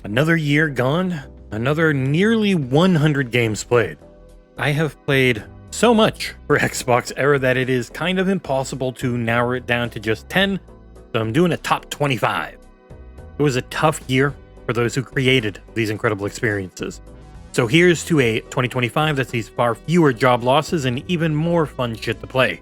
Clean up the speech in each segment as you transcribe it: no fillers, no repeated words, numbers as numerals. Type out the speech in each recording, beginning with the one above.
Another year gone, another nearly 100 games played. I have played so much for XboxEra that it is kind of impossible to narrow it down to just 10, so I'm doing a top 25. It was a tough year for those who created these incredible experiences. So here's to a 2025 that sees far fewer job losses and even more fun shit to play.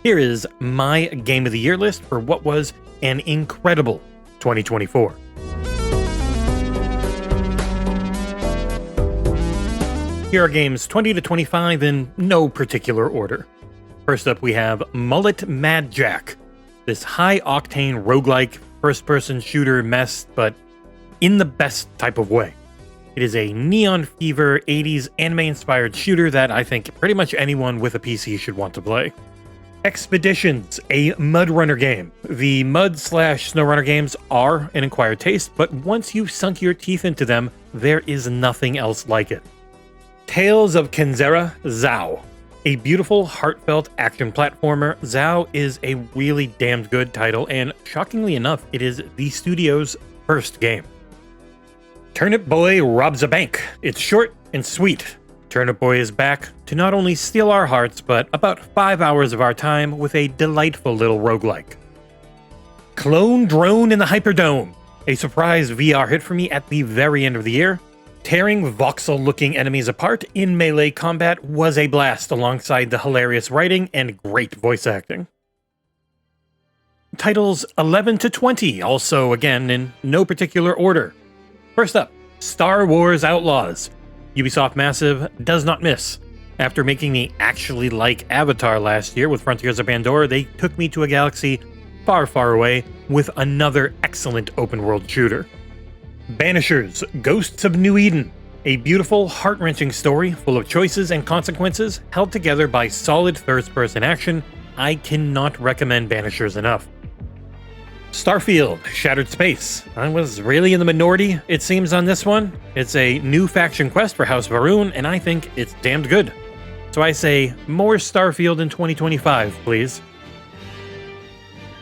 Here is my Game of the Year list for what was an incredible 2024. Here are games 20 to 25 in no particular order. First up, we have Mullet Mad Jack, this high-octane roguelike first-person shooter mess, but in the best type of way. It is a neon fever 80s anime-inspired shooter that I think pretty much anyone with a PC should want to play. Expeditions, a mud runner game. The mud/SnowRunner games are an acquired taste, but once you've sunk your teeth into them, there is nothing else like it. Tales of Kenzera Zao. A beautiful, heartfelt action platformer, Zao is a really damned good title, and shockingly enough, it is the studio's first game. Turnip Boy Robs a Bank. It's short and sweet. Turnip Boy is back to not only steal our hearts, but about 5 hours of our time with a delightful little roguelike. Clone Drone in the Hyperdome. A surprise VR hit for me at the very end of the year. Tearing voxel-looking enemies apart in melee combat was a blast alongside the hilarious writing and great voice acting. Titles 11 to 20, also again in no particular order. First up, Star Wars Outlaws. Ubisoft Massive does not miss. After making me actually like Avatar last year with Frontiers of Pandora, they took me to a galaxy far, far away with another excellent open-world shooter. Banishers, Ghosts of New Eden. A beautiful, heart-wrenching story full of choices and consequences held together by solid first-person action. I cannot recommend Banishers enough. Starfield, Shattered Space. I was really in the minority, it seems, on this one. It's a new faction quest for House Varun, and I think it's damned good. So I say, more Starfield in 2025, please.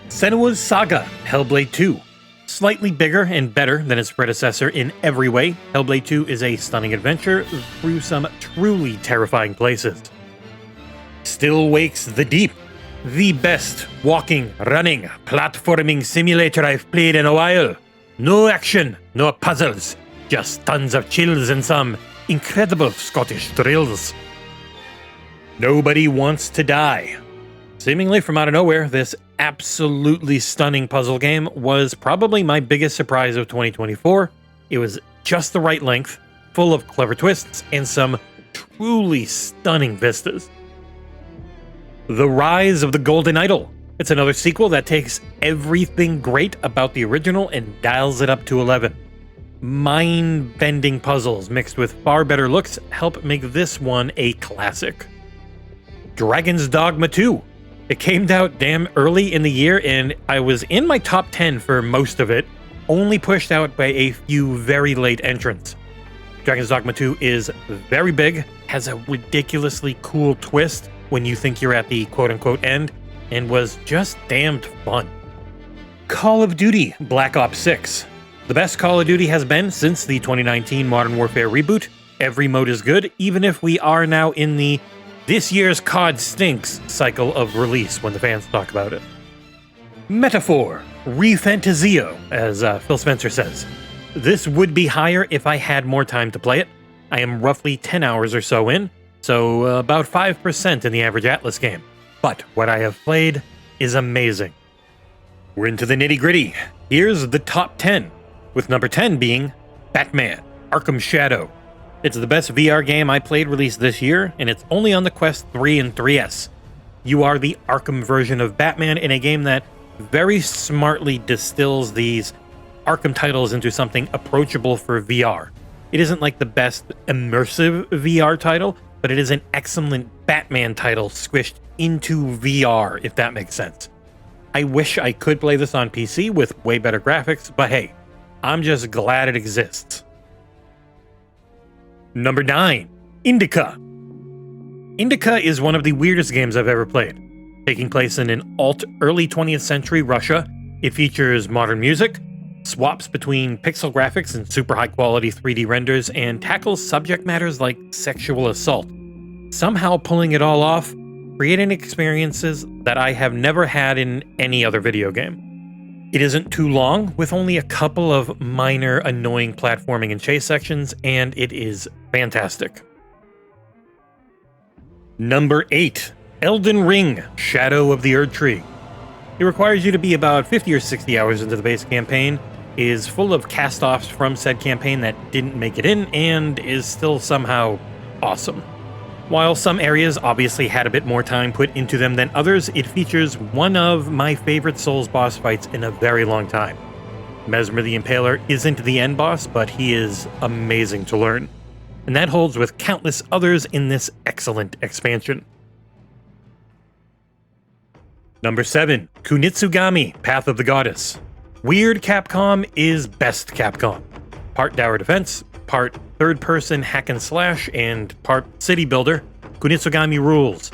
Senua's Saga, Hellblade 2. Slightly bigger and better than its predecessor in every way, Hellblade 2 is a stunning adventure through some truly terrifying places. Still Wakes the Deep. The best walking, running, platforming simulator I've played in a while. No action, no puzzles, just tons of chills and some incredible Scottish thrills. Nobody Wants to Die. Seemingly from out of nowhere, this absolutely stunning puzzle game was probably my biggest surprise of 2024. It was just the right length, full of clever twists, and some truly stunning vistas. The Rise of the Golden Idol. It's another sequel that takes everything great about the original and dials it up to 11. Mind-bending puzzles mixed with far better looks help make this one a classic. Dragon's Dogma 2. It came out damn early in the year, and I was in my top 10 for most of it, only pushed out by a few very late entrants. Dragon's Dogma 2 is very big, has a ridiculously cool twist when you think you're at the quote-unquote end, and was just damned fun. Call of Duty Black Ops 6. The best Call of Duty has been since the 2019 Modern Warfare reboot. Every mode is good, even if we are now in the "this year's COD stinks" cycle of release when the fans talk about it. Metaphor, Refantazio, as Phil Spencer says. This would be higher if I had more time to play it. I am roughly 10 hours or so in, so about 5% in the average Atlas game. But what I have played is amazing. We're into the nitty-gritty. Here's the top 10, with number 10 being Batman: Arkham Shadow. It's the best VR game I played released this year, and it's only on the Quest 3 and 3S. You are the Arkham version of Batman in a game that very smartly distills these Arkham titles into something approachable for VR. It isn't like the best immersive VR title, but it is an excellent Batman title squished into VR, if that makes sense. I wish I could play this on PC with way better graphics, but hey, I'm just glad it exists. Number 9, Indica. Indica is one of the weirdest games I've ever played. Taking place in an alt early 20th century Russia, it features modern music, swaps between pixel graphics and super high quality 3D renders, and tackles subject matters like sexual assault, somehow pulling it all off, creating experiences that I have never had in any other video game. It isn't too long, with only a couple of minor annoying platforming and chase sections, and it is fantastic. Number 8. Elden Ring: Shadow of the Erdtree. It requires you to be about 50 or 60 hours into the base campaign, is full of cast-offs from said campaign that didn't make it in, and is still somehow awesome. While some areas obviously had a bit more time put into them than others, it features one of my favorite Souls boss fights in a very long time. Mesmer the Impaler isn't the end boss, but he is amazing to learn. And that holds with countless others in this excellent expansion. Number 7. Kunitsugami: Path of the Goddess. Weird Capcom is best Capcom. Part tower defense, part third-person hack and slash, and part city builder, Kunitsugami rules.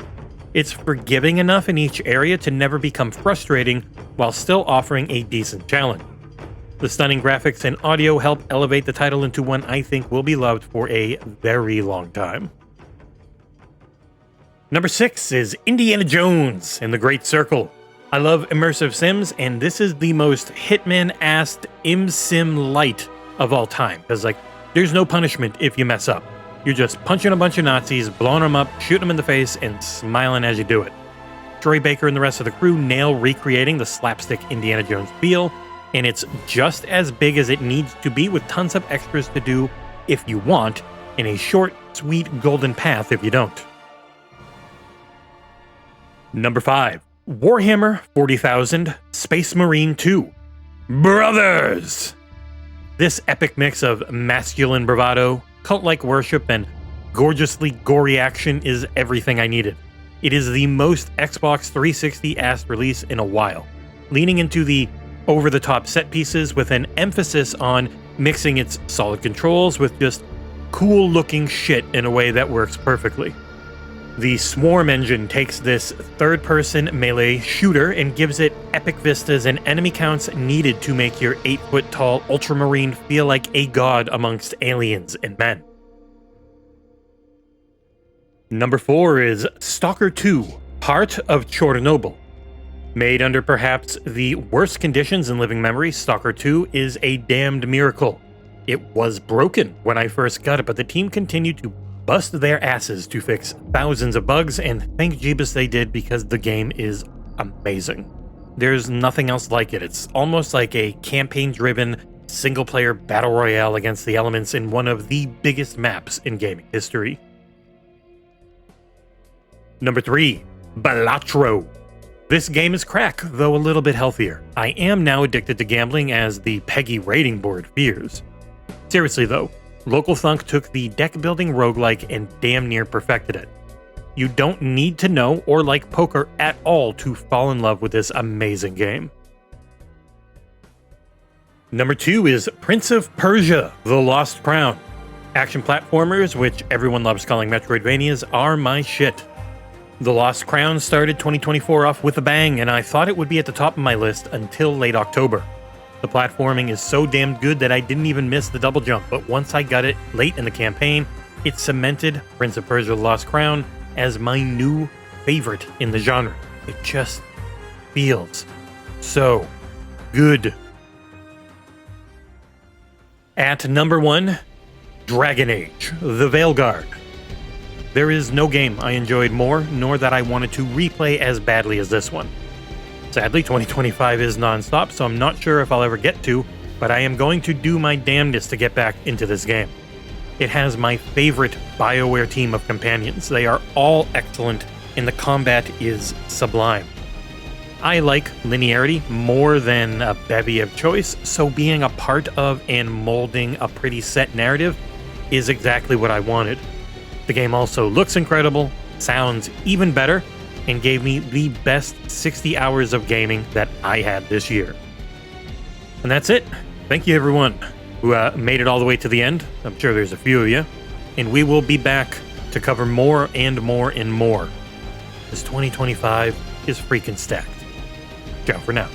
It's forgiving enough in each area to never become frustrating, while still offering a decent challenge. The stunning graphics and audio help elevate the title into one I think will be loved for a very long time. Number 6 is Indiana Jones and the Great Circle. I love immersive sims, and this is the most Hitman-assed sim light of all time, because there's no punishment if you mess up. You're just punching a bunch of Nazis, blowing them up, shooting them in the face, and smiling as you do it. Troy Baker and the rest of the crew nail recreating the slapstick Indiana Jones feel, and it's just as big as it needs to be, with tons of extras to do if you want, and a short, sweet golden path if you don't. Number 5. Warhammer 40,000: Space Marine 2. Brothers! This epic mix of masculine bravado, cult-like worship, and gorgeously gory action is everything I needed. It is the most Xbox 360-assed release in a while, leaning into the over-the-top set pieces with an emphasis on mixing its solid controls with just cool-looking shit in a way that works perfectly. The Swarm engine takes this third-person melee shooter and gives it epic vistas and enemy counts needed to make your 8-foot-tall Ultramarine feel like a god amongst aliens and men. Number 4 is Stalker 2: Heart of Chernobyl. Made under perhaps the worst conditions in living memory, Stalker 2 is a damned miracle. It was broken when I first got it, but the team continued to bust their asses to fix thousands of bugs, and thank Jeebus they did, because the game is amazing. There's nothing else like it. It's almost like a campaign-driven, single-player battle royale against the elements in one of the biggest maps in gaming history. Number 3, Balatro. This game is crack, though a little bit healthier. I am now addicted to gambling, as the PEGI rating board fears. Seriously though, Local Thunk took the deck-building roguelike and damn near perfected it. You don't need to know or like poker at all to fall in love with this amazing game. Number 2 is Prince of Persia: The Lost Crown. Action platformers, which everyone loves calling Metroidvanias, are my shit. The Lost Crown started 2024 off with a bang, and I thought it would be at the top of my list until late October. The platforming is so damn good that I didn't even miss the double jump, but once I got it late in the campaign, it cemented Prince of Persia: The Lost Crown as my new favorite in the genre. It just feels so good. At number 1, Dragon Age: The Veilguard. There is no game I enjoyed more, nor that I wanted to replay as badly as this one. Sadly, 2025 is non-stop, so I'm not sure if I'll ever get to, but I am going to do my damnedest to get back into this game. It has my favorite BioWare team of companions. They are all excellent, and the combat is sublime. I like linearity more than a bevy of choice, so being a part of and molding a pretty set narrative is exactly what I wanted. The game also looks incredible, sounds even better, and gave me the best 60 hours of gaming that I had this year. And that's it. Thank you everyone who made it all the way to the end. I'm sure there's a few of you. And we will be back to cover more and more and more, because 2025 is freaking stacked. Ciao for now.